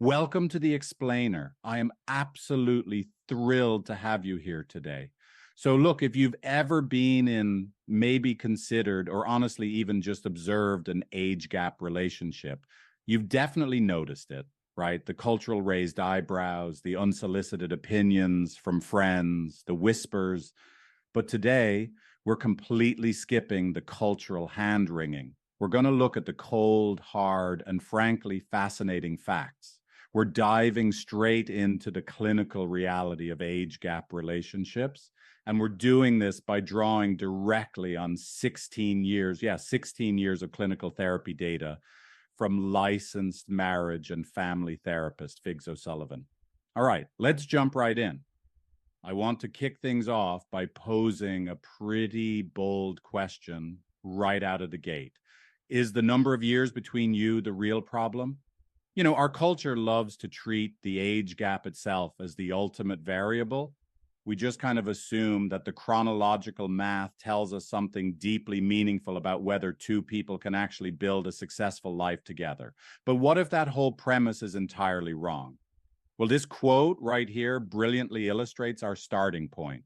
Welcome to The Explainer. I am absolutely thrilled to have you here today. So, look, if you've ever been in, maybe considered, or honestly even just observed an age gap relationship, you've definitely noticed it, right? The cultural raised eyebrows, the unsolicited opinions from friends, the whispers. But today, we're completely skipping the cultural hand wringing. We're going to look at the cold, hard, and frankly fascinating facts. We're diving straight into the clinical reality of age gap relationships. And we're doing this by drawing directly on 16 years, 16 years of clinical therapy data from licensed marriage and family therapist Figs O'Sullivan. All right, let's jump right in. I want to kick things off by posing a pretty bold question right out of the gate. Is the number of years between you the real problem? You know, our culture loves to treat the age gap itself as the ultimate variable. We just kind of assume that the chronological math tells us something deeply meaningful about whether two people can actually build a successful life together. But what if that whole premise is entirely wrong? Well, this quote right here brilliantly illustrates our starting point.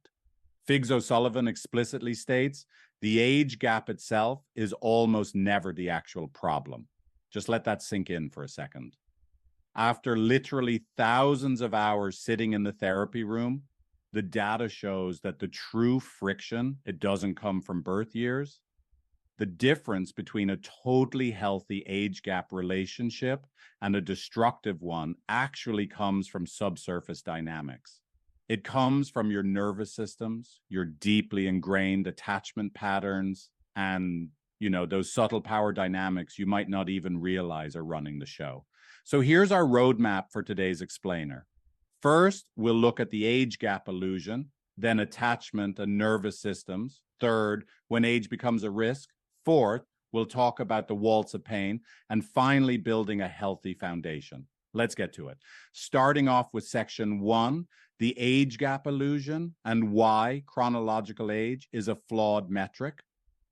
Figs O'Sullivan explicitly states, the age gap itself is almost never the actual problem. Just let that sink in for a second. After literally thousands of hours sitting in the therapy room, the data shows that the true friction, it doesn't come from birth years. The difference between a totally healthy age gap relationship and a destructive one actually comes from subsurface dynamics. It comes from your nervous systems, your deeply ingrained attachment patterns, and those subtle power dynamics you might not even realize are running the show. So here's our roadmap for today's explainer. First, we'll look at the age gap illusion, then attachment and nervous systems. Third, when age becomes a risk. Fourth, we'll talk about the waltz of pain, and finally building a healthy foundation. Let's get to it. Starting off with section 1, the age gap illusion and why chronological age is a flawed metric.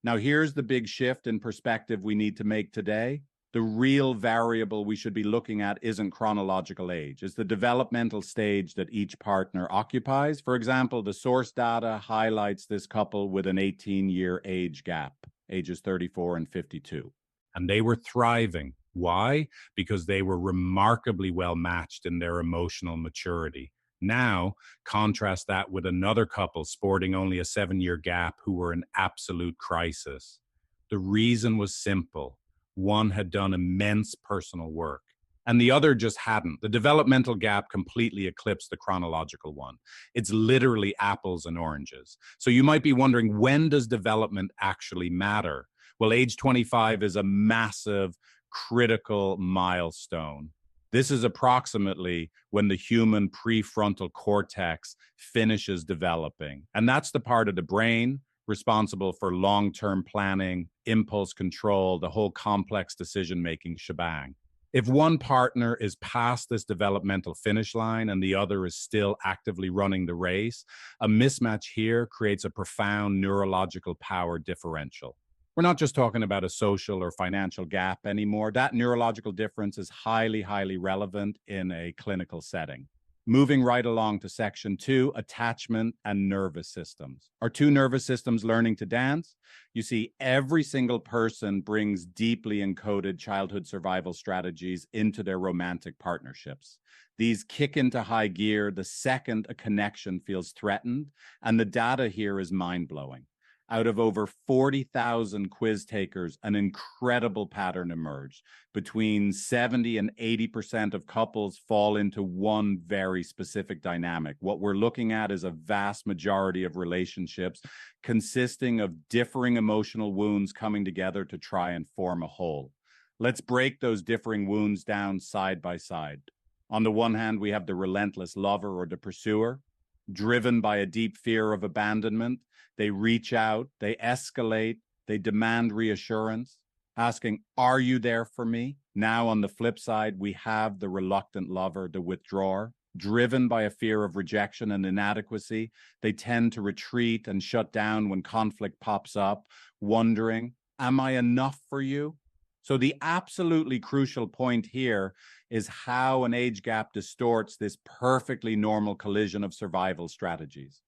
Now, here's the big shift in perspective we need to make today. The real variable we should be looking at isn't chronological age. It's the developmental stage that each partner occupies. For example, the source data highlights this couple with an 18-year age gap, ages 34 and 52. And they were thriving. Why? Because they were remarkably well matched in their emotional maturity. Now, contrast that with another couple sporting only a 7-year gap who were in absolute crisis. The reason was simple. One had done immense personal work, and the other just hadn't. The developmental gap completely eclipsed the chronological one. It's literally apples and oranges. So you might be wondering, when does development actually matter? Well, age 25 is a massive, critical milestone. This is approximately when the human prefrontal cortex finishes developing. And that's the part of the brain responsible for long-term planning, impulse control, the whole complex decision-making shebang. If one partner is past this developmental finish line and the other is still actively running the race, a mismatch here creates a profound neurological power differential. We're not just talking about a social or financial gap anymore. That neurological difference is highly, highly relevant in a clinical setting. Moving right along to section 2, attachment and nervous systems. Are two nervous systems learning to dance? You see, every single person brings deeply encoded childhood survival strategies into their romantic partnerships. These kick into high gear the second a connection feels threatened, and the data here is mind-blowing. Out of over 40,000 quiz takers, an incredible pattern emerged. Between 70 and 80% of couples fall into one very specific dynamic. What we're looking at is a vast majority of relationships consisting of differing emotional wounds coming together to try and form a whole. Let's break those differing wounds down side by side. On the one hand, we have the relentless lover or the pursuer, driven by a deep fear of abandonment. They reach out, they escalate, they demand reassurance, asking, are you there for me? Now, on the flip side, we have the reluctant lover, the withdrawer. Driven by a fear of rejection and inadequacy, they tend to retreat and shut down when conflict pops up, wondering, am I enough for you? So the absolutely crucial point here is how an age gap distorts this perfectly normal collision of survival strategies.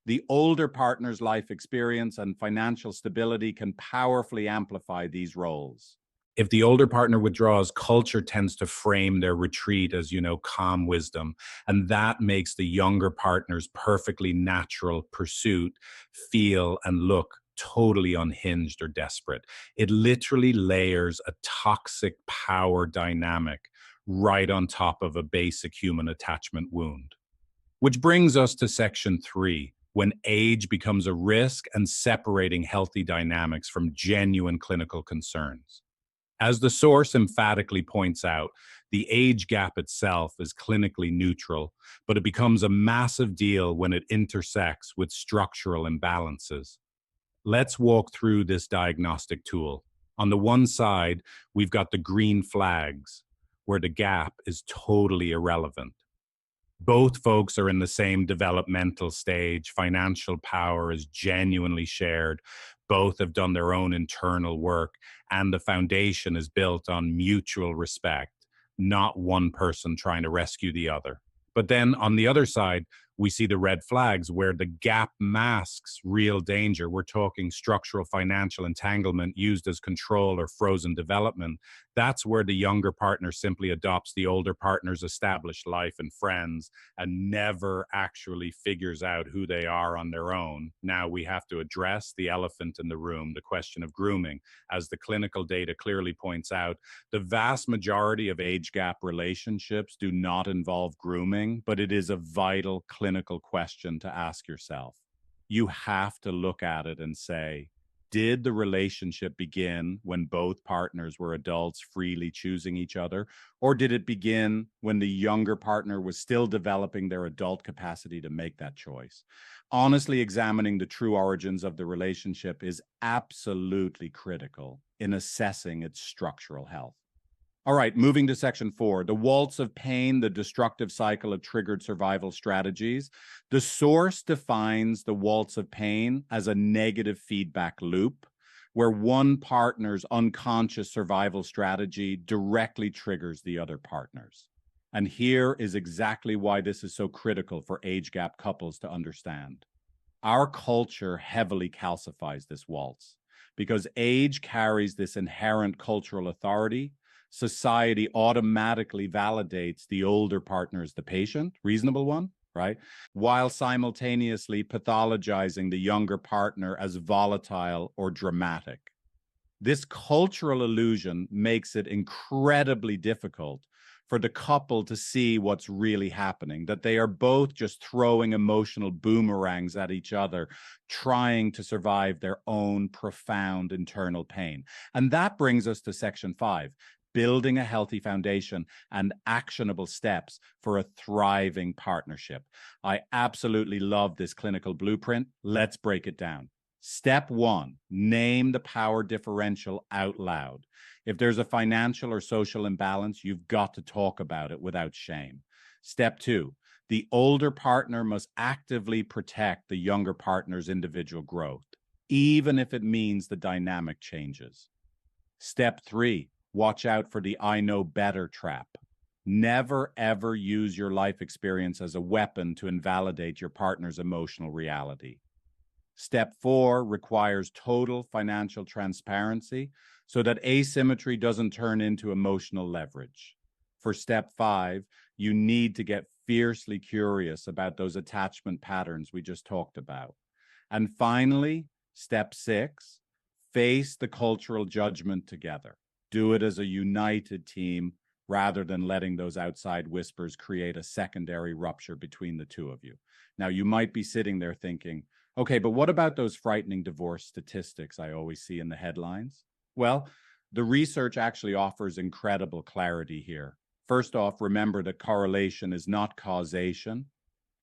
The older partner's life experience and financial stability can powerfully amplify these roles. If the older partner withdraws, culture tends to frame their retreat as, calm wisdom. And that makes the younger partner's perfectly natural pursuit feel and look totally unhinged or desperate. It literally layers a toxic power dynamic right on top of a basic human attachment wound. Which brings us to section 3, when age becomes a risk and separating healthy dynamics from genuine clinical concerns. As the source emphatically points out, the age gap itself is clinically neutral, but it becomes a massive deal when it intersects with structural imbalances. Let's walk through this diagnostic tool. On the one side, we've got the green flags, where the gap is totally irrelevant. Both folks are in the same developmental stage. Financial power is genuinely shared. Both have done their own internal work, and the foundation is built on mutual respect, not one person trying to rescue the other. But then on the other side, we see the red flags where the gap masks real danger. We're talking structural financial entanglement used as control or frozen development. That's where the younger partner simply adopts the older partner's established life and friends and never actually figures out who they are on their own. Now we have to address the elephant in the room, the question of grooming. As the clinical data clearly points out, the vast majority of age gap relationships do not involve grooming, but it is a vital clinical question to ask yourself. You have to look at it and say, did the relationship begin when both partners were adults freely choosing each other? Or did it begin when the younger partner was still developing their adult capacity to make that choice? Honestly examining the true origins of the relationship is absolutely critical in assessing its structural health. All right, moving to section 4, the waltz of pain, the destructive cycle of triggered survival strategies. The source defines the waltz of pain as a negative feedback loop where one partner's unconscious survival strategy directly triggers the other partner's. And here is exactly why this is so critical for age gap couples to understand. Our culture heavily calcifies this waltz because age carries this inherent cultural authority. Society automatically validates the older partner as the patient, reasonable one, right? While simultaneously pathologizing the younger partner as volatile or dramatic. This cultural illusion makes it incredibly difficult for the couple to see what's really happening, that they are both just throwing emotional boomerangs at each other, trying to survive their own profound internal pain. And that brings us to section 5. Building a healthy foundation and actionable steps for a thriving partnership. I absolutely love this clinical blueprint. Let's break it down. Step 1, name the power differential out loud. If there's a financial or social imbalance, you've got to talk about it without shame. Step 2, the older partner must actively protect the younger partner's individual growth, even if it means the dynamic changes. Step 3, watch out for the I know better trap. Never, ever use your life experience as a weapon to invalidate your partner's emotional reality. Step 4 requires total financial transparency so that asymmetry doesn't turn into emotional leverage. For step 5, you need to get fiercely curious about those attachment patterns we just talked about. And finally, step 6, face the cultural judgment together. Do it as a united team rather than letting those outside whispers create a secondary rupture between the two of you. Now, you might be sitting there thinking, okay, but what about those frightening divorce statistics I always see in the headlines? Well, the research actually offers incredible clarity here. First off, remember that correlation is not causation.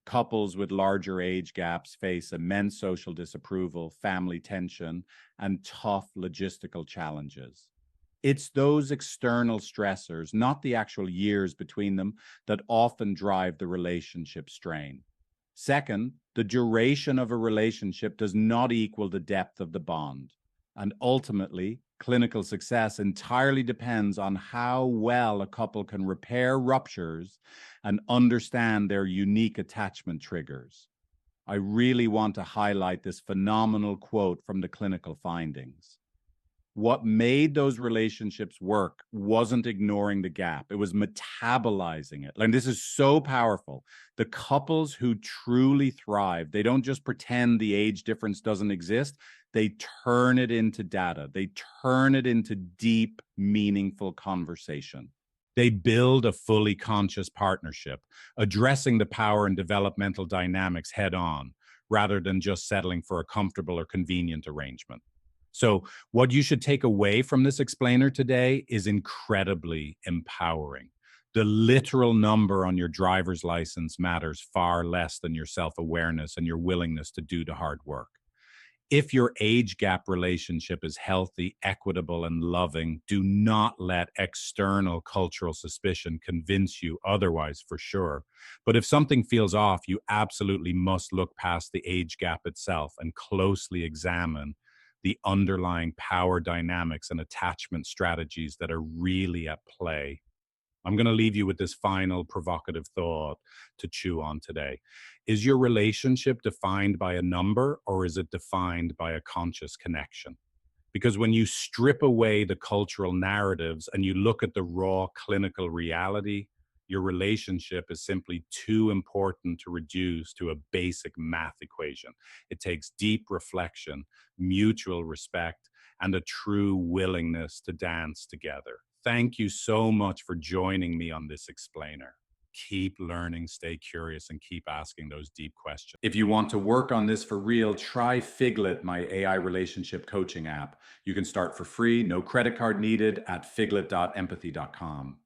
Couples with larger age gaps face immense social disapproval, family tension, and tough logistical challenges. It's those external stressors, not the actual years between them, that often drive the relationship strain. Second, the duration of a relationship does not equal the depth of the bond. And ultimately, clinical success entirely depends on how well a couple can repair ruptures and understand their unique attachment triggers. I really want to highlight this phenomenal quote from the clinical findings. What made those relationships work wasn't ignoring the gap, it was metabolizing it. And this is so powerful. The couples who truly thrive, they don't just pretend the age difference doesn't exist, they turn it into data, they turn it into deep, meaningful conversation. They build a fully conscious partnership, addressing the power and developmental dynamics head on, rather than just settling for a comfortable or convenient arrangement. So, what you should take away from this explainer today is incredibly empowering. The literal number on your driver's license matters far less than your self awareness and your willingness to do the hard work. If your age gap relationship is healthy, equitable, and loving, do not let external cultural suspicion convince you otherwise, for sure. But if something feels off, you absolutely must look past the age gap itself and closely examine the underlying power dynamics and attachment strategies that are really at play. I'm going to leave you with this final provocative thought to chew on today. Is your relationship defined by a number, or is it defined by a conscious connection? Because when you strip away the cultural narratives and you look at the raw clinical reality, your relationship is simply too important to reduce to a basic math equation. It takes deep reflection, mutual respect, and a true willingness to dance together. Thank you so much for joining me on this explainer. Keep learning, stay curious, and keep asking those deep questions. If you want to work on this for real, try Figlet, my AI relationship coaching app. You can start for free, no credit card needed, at figlet.empathy.com.